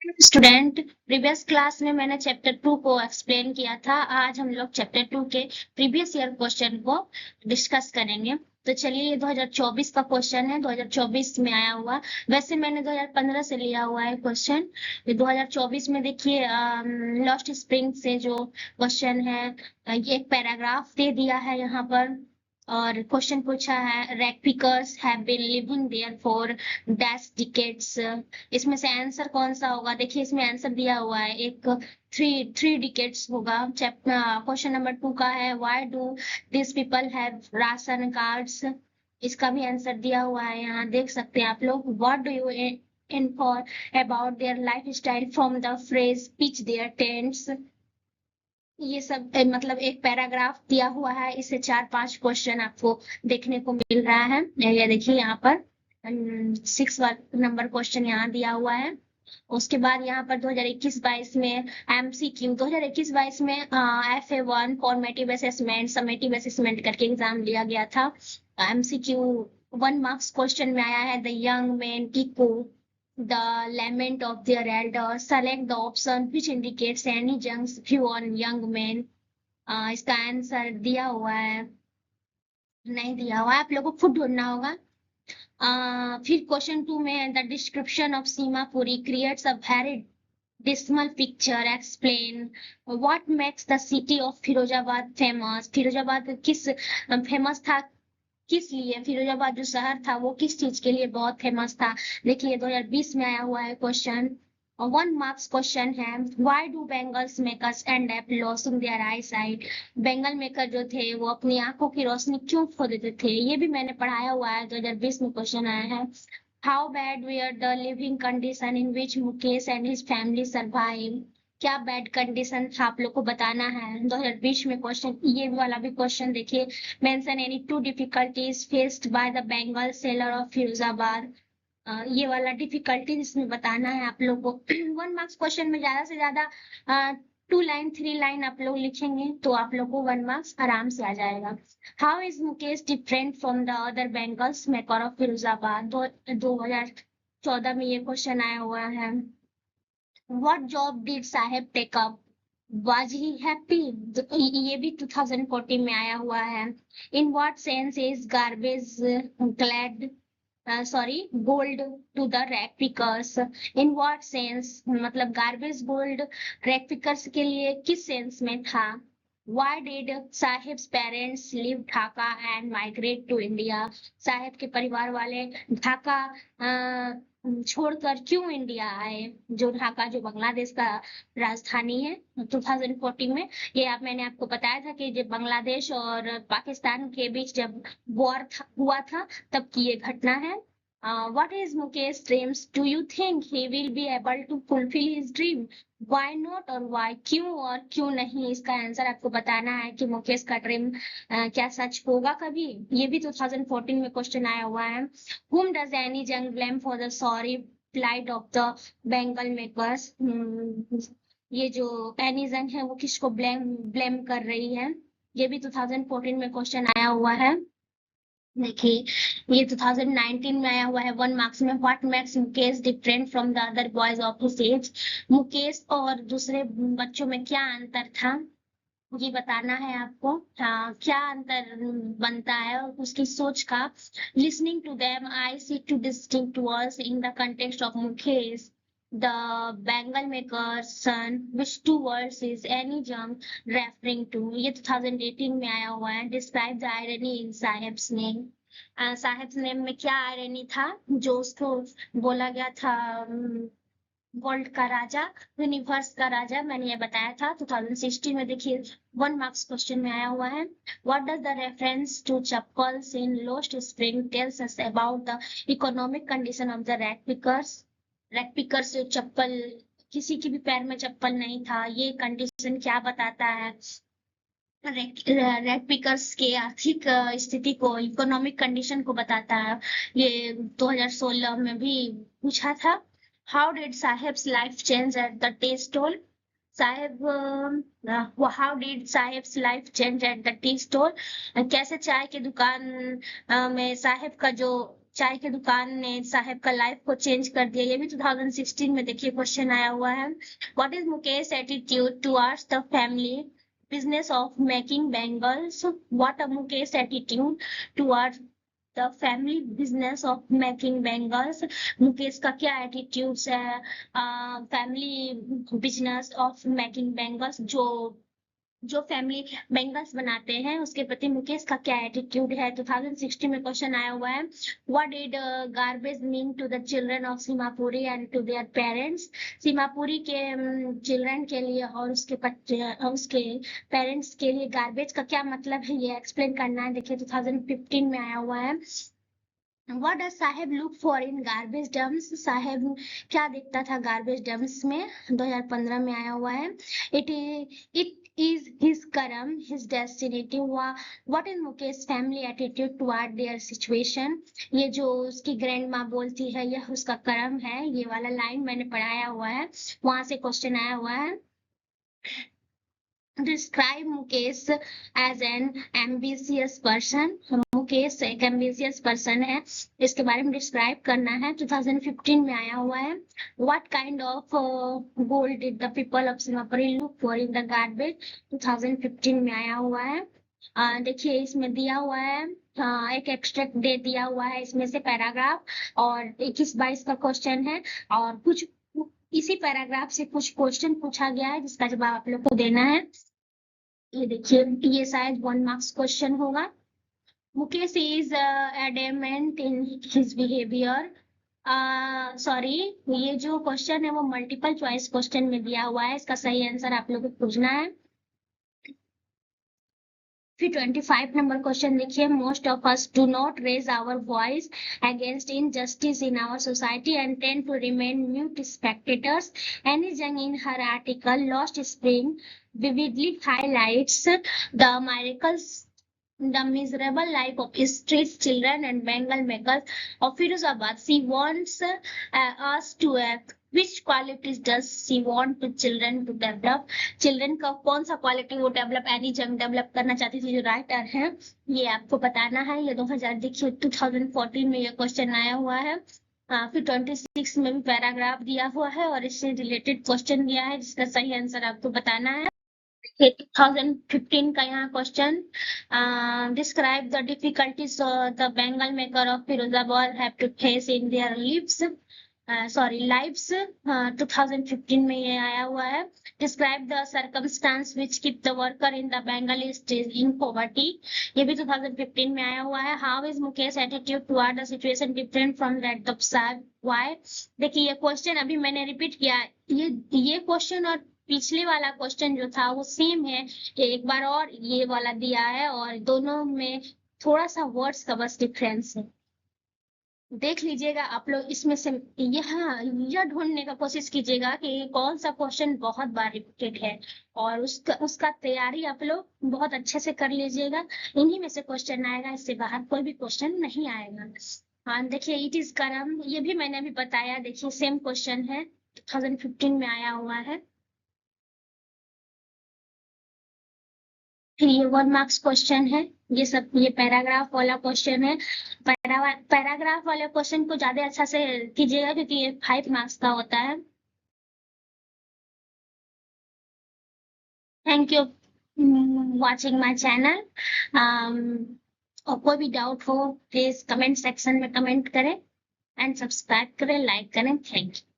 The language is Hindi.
स्टूडेंट, प्रीवियस क्लास में मैंने चैप्टर 2 को एक्सप्लेन किया था। आज हम लोग चैप्टर 2 के प्रीवियस ईयर क्वेश्चन को डिस्कस करेंगे। तो चलिए, ये 2024 का क्वेश्चन है, 2024 में आया हुआ। वैसे मैंने 2015 से लिया हुआ है क्वेश्चन। 2024 में देखिए, लॉस्ट स्प्रिंग से जो क्वेश्चन है, ये एक पैराग्राफ दे दिया है यहाँ पर। और क्वेश्चन पूछा है, rag pickers have been living there for dash decades. इसमें से आंसर कौन सा होगा? देखिए, इसमें आंसर दिया हुआ है, एक थ्री थ्री डिकेट्स होगा। क्वेश्चन नंबर 2 का है, why do this people have ration cards. इसका भी आंसर दिया हुआ है, यहाँ देख सकते हैं आप लोग। What do you infer about their lifestyle from the phrase pitch their tents. ये सब मतलब एक पैराग्राफ दिया हुआ है, इससे 4-5 क्वेश्चन आपको देखने को मिल रहा है। ये देखिए यहाँ पर 6 नंबर क्वेश्चन यहाँ दिया हुआ है। उसके बाद यहाँ पर 2021-22 में एमसीक्यू, 2021-22 में FA1 formative assessment, summative assessment करके एग्जाम लिया गया था। एमसीक्यू 1 मार्क्स क्वेश्चन में आया है, the young man echo the lament of their elders. Select the option which indicates any young view on young men. इसका आंसर दिया हुआ है, नहीं दिया हुआ है, आप लोगों को खुद ढूंढना होगा। फिर क्वेश्चन 2 में, the description of Seemapuri creates a very dismal picture. Explain what makes the city of Firozabad famous. Firozabad किस फेमस था, किस लिए? फिरोजाबाद जो शहर था वो किस चीज के लिए बहुत फेमस था? देखिए, 2020 में आया हुआ है क्वेश्चन, और 1 मार्क्स क्वेश्चन है। Why do bangles makers end up losing their eye sight. Bangle maker जो थे वो अपनी आंखों की रोशनी क्यों खो देते थे? ये भी मैंने पढ़ाया हुआ है, 2020 में क्वेश्चन आया है। How bad were the living condition in which Mukesh and his family survive. क्या बैड कंडीशन था, आप लोग को बताना है। 2020 में क्वेश्चन, ये वाला भी क्वेश्चन देखिए, mention any 2 difficulties faced by the Bengal seller of Firozabad. ये वाला डिफिकल्टीज इसमें बताना है आप लोग को। 1 मार्क्स क्वेश्चन में ज्यादा से ज्यादा 2 लाइन 3 लाइन आप लोग लिखेंगे तो आप लोग को 1 मार्क्स आराम से आ जाएगा। How is Mukesh different from the other bangles maker of Firozabad. 2014 में ये क्वेश्चन आया हुआ है। What job did Saheb take up? Was he happy? ये भी 2014 में आया हुआ है। In what sense is garbage glad sorry gold to the rack pickers? In what sense, मतलब garbage gold rack pickers के लिए किस सेंस में था? Why did Saheb's parents leave Dhaka and migrate to India? साहेब के परिवार वाले ढाका छोड़कर क्यों इंडिया आए? जो ढाका, जो बांग्लादेश का राजधानी है, 2014 में। ये मैंने आपको बताया था कि जब बांग्लादेश और पाकिस्तान के बीच जब वॉर हुआ था, तब की ये घटना है। What is Mukesh dreams? Do you think he will be able to fulfill his dream? Why not और why, क्यों और क्यों नहीं, इसका आंसर आपको बताना है कि मुकेश का ड्रीम क्या सच होगा कभी। ये भी 2014 में क्वेश्चन आया हुआ है। Whom does Annie Jung blame for the sorry plight of the Bengal makers? ये जो एनी जंग है वो किसको ब्लेम कर रही है? ये भी 2014 में क्वेश्चन आया हुआ है। देखिए, ये 2019 में आया हुआ है 1 मार्क्स में। What makes Mukesh different from the other boys of his age. Mukesh और दूसरे बच्चों में क्या अंतर था, ये बताना है आपको। क्या अंतर बनता है उसकी सोच का। Listening to them I see two distinct words in the context of Mukesh the bangle maker son, which 2 words is Anees Jung referring to. ये 2018 में आया हुआ है। Describe the irony in Saheb's name. Saheb's name में क्या आयरनी था जो उसको बोला गया था वर्ल्ड का राजा, यूनिवर्स का राजा, मैंने ये बताया था 2016 में। देखिए, 1 मार्क्स क्वेश्चन में आया हुआ है। What does the reference to chappals in lost spring tells us about the economic condition of the rag pickers. Rag pickers जो चप्पल, किसी की भी पैर में चप्पल नहीं था, ये कंडीशन क्या बताता है? रैक पिकर्स के आर्थिक स्थिति को, इकोनॉमिक कंडीशन को बताता है। ये 2016 में भी पूछा था। How did Saheb's life change at the tea stall. Saheb how did Saheb's life change at the tea stall. कैसे चाय की दुकान में साहेब का जो चाय की दुकान ने साहब का लाइफ को चेंज कर दिया, ये भी 2016 में देखिए क्वेश्चन आया हुआ है। What is Mukesh attitude towards the family business of making bangles? What a Mukesh attitude towards the family business of making bangles? Mukesh का क्या एटीट्यूड्स है family business of making bangles, जो फैमिली बैंगल्स बनाते हैं उसके प्रति मुकेश का क्या एटीट्यूड है? 2016 में क्वेश्चन आया हुआ है। What did garbage mean to the children of Seemapuri and to their parents? Seemapuri के चिल्ड्रन के लिए और उसके पेरेंट्स के लिए गार्बेज का क्या मतलब है, ये एक्सप्लेन करना है। देखिए 2015 में आया हुआ है। What does Saheb look for in garbage dumps? साहेब क्या देखता था garbage dumps में? 2015 में आया हुआ है। It is his karma, his destiny. What is Mukesh family attitude toward their situation? ये जो उसकी ग्रैंड माँ बोलती है यह उसका कर्म है, ये वाला लाइन मैंने पढ़ाया हुआ है, वहां से क्वेश्चन आया हुआ है। Describe Mukesh as an ambitious person. Mukesh एक ambitious person है, इसके बारे में डिस्क्राइब करना है। 2015 में आया हुआ है। What kind of gold did the people of Simapuri look for in the garbage? 2015 में आया हुआ है। देखिए इसमें दिया हुआ है, एक एक्सट्रैक्ट दे दिया हुआ है इसमें से पैराग्राफ, और 21-22 का क्वेश्चन है, और कुछ इसी पैराग्राफ से कुछ क्वेश्चन पूछा गया है जिसका जवाब आप लोग को देना है। ये देखिए ये शायद 1 मार्क्स क्वेश्चन होगा। Mukesh is adamant in his behaviour. Sorry, ये जो क्वेश्चन है वो मल्टीपल चॉइस क्वेश्चन में दिया हुआ है, इसका सही आंसर आप लोगों को खोजना है। फिर 25 नंबर क्वेश्चन देखिए। Most of us do not raise our voice against injustice in our society and tend to remain mute spectators. Anees Jung in her article Lost Spring vividly highlights the miracles, the miserable life of street children and Bengal makers of Firozabad. She wants us to act. Which qualities does she want to children to develop? Children का कौन सा क्वालिटी वो डेवलप, एनी जंग डेवलप करना चाहती थी जो राइटर है, ये आपको बताना है। ये 2000 देखिए 2014 में ये क्वेश्चन आया हुआ है। फिर 26 में भी पैराग्राफ दिया हुआ है और इससे रिलेटेड क्वेश्चन दिया है जिसका सही आंसर आपको बताना है। 2015 का यहाँ question, describe the difficulties the bangle maker of Firozabad have to face in their lives, lives. 2015 में ये आया हुआ है। Describe the circumstances which keep the worker in the bangle state in poverty, ये भी 2015 में आया हुआ है। How is Mukesh attitude toward the situation different from that of Saheb? Why? देखिए ये क्वेश्चन अभी मैंने रिपीट किया, ये क्वेश्चन और पिछले वाला क्वेश्चन जो था वो सेम है, एक बार और ये वाला दिया है, और दोनों में थोड़ा सा वर्ड्स का बस डिफरेंस है। देख लीजिएगा आप लोग, इसमें से यह ढूंढने का कोशिश कीजिएगा कि कौन सा क्वेश्चन बहुत बार रिपीटेड है, और उसका तैयारी आप लोग बहुत अच्छे से कर लीजिएगा। इन्हीं में से क्वेश्चन आएगा, इससे बाहर कोई भी क्वेश्चन नहीं आएगा। हाँ देखिए इट इज करम, ये भी मैंने अभी बताया, देखिए सेम क्वेश्चन है, 2015 में आया हुआ है। फिर ये 1 मार्क्स क्वेश्चन है, ये सब ये पैराग्राफ वाला क्वेश्चन है। पैराग्राफ वाले क्वेश्चन को ज्यादा अच्छा से कीजिएगा क्योंकि ये 5 मार्क्स का होता है। Thank you watching my channel. और कोई भी डाउट हो प्लीज कमेंट सेक्शन में कमेंट करें एंड सब्सक्राइब करें, लाइक करें। Thank you.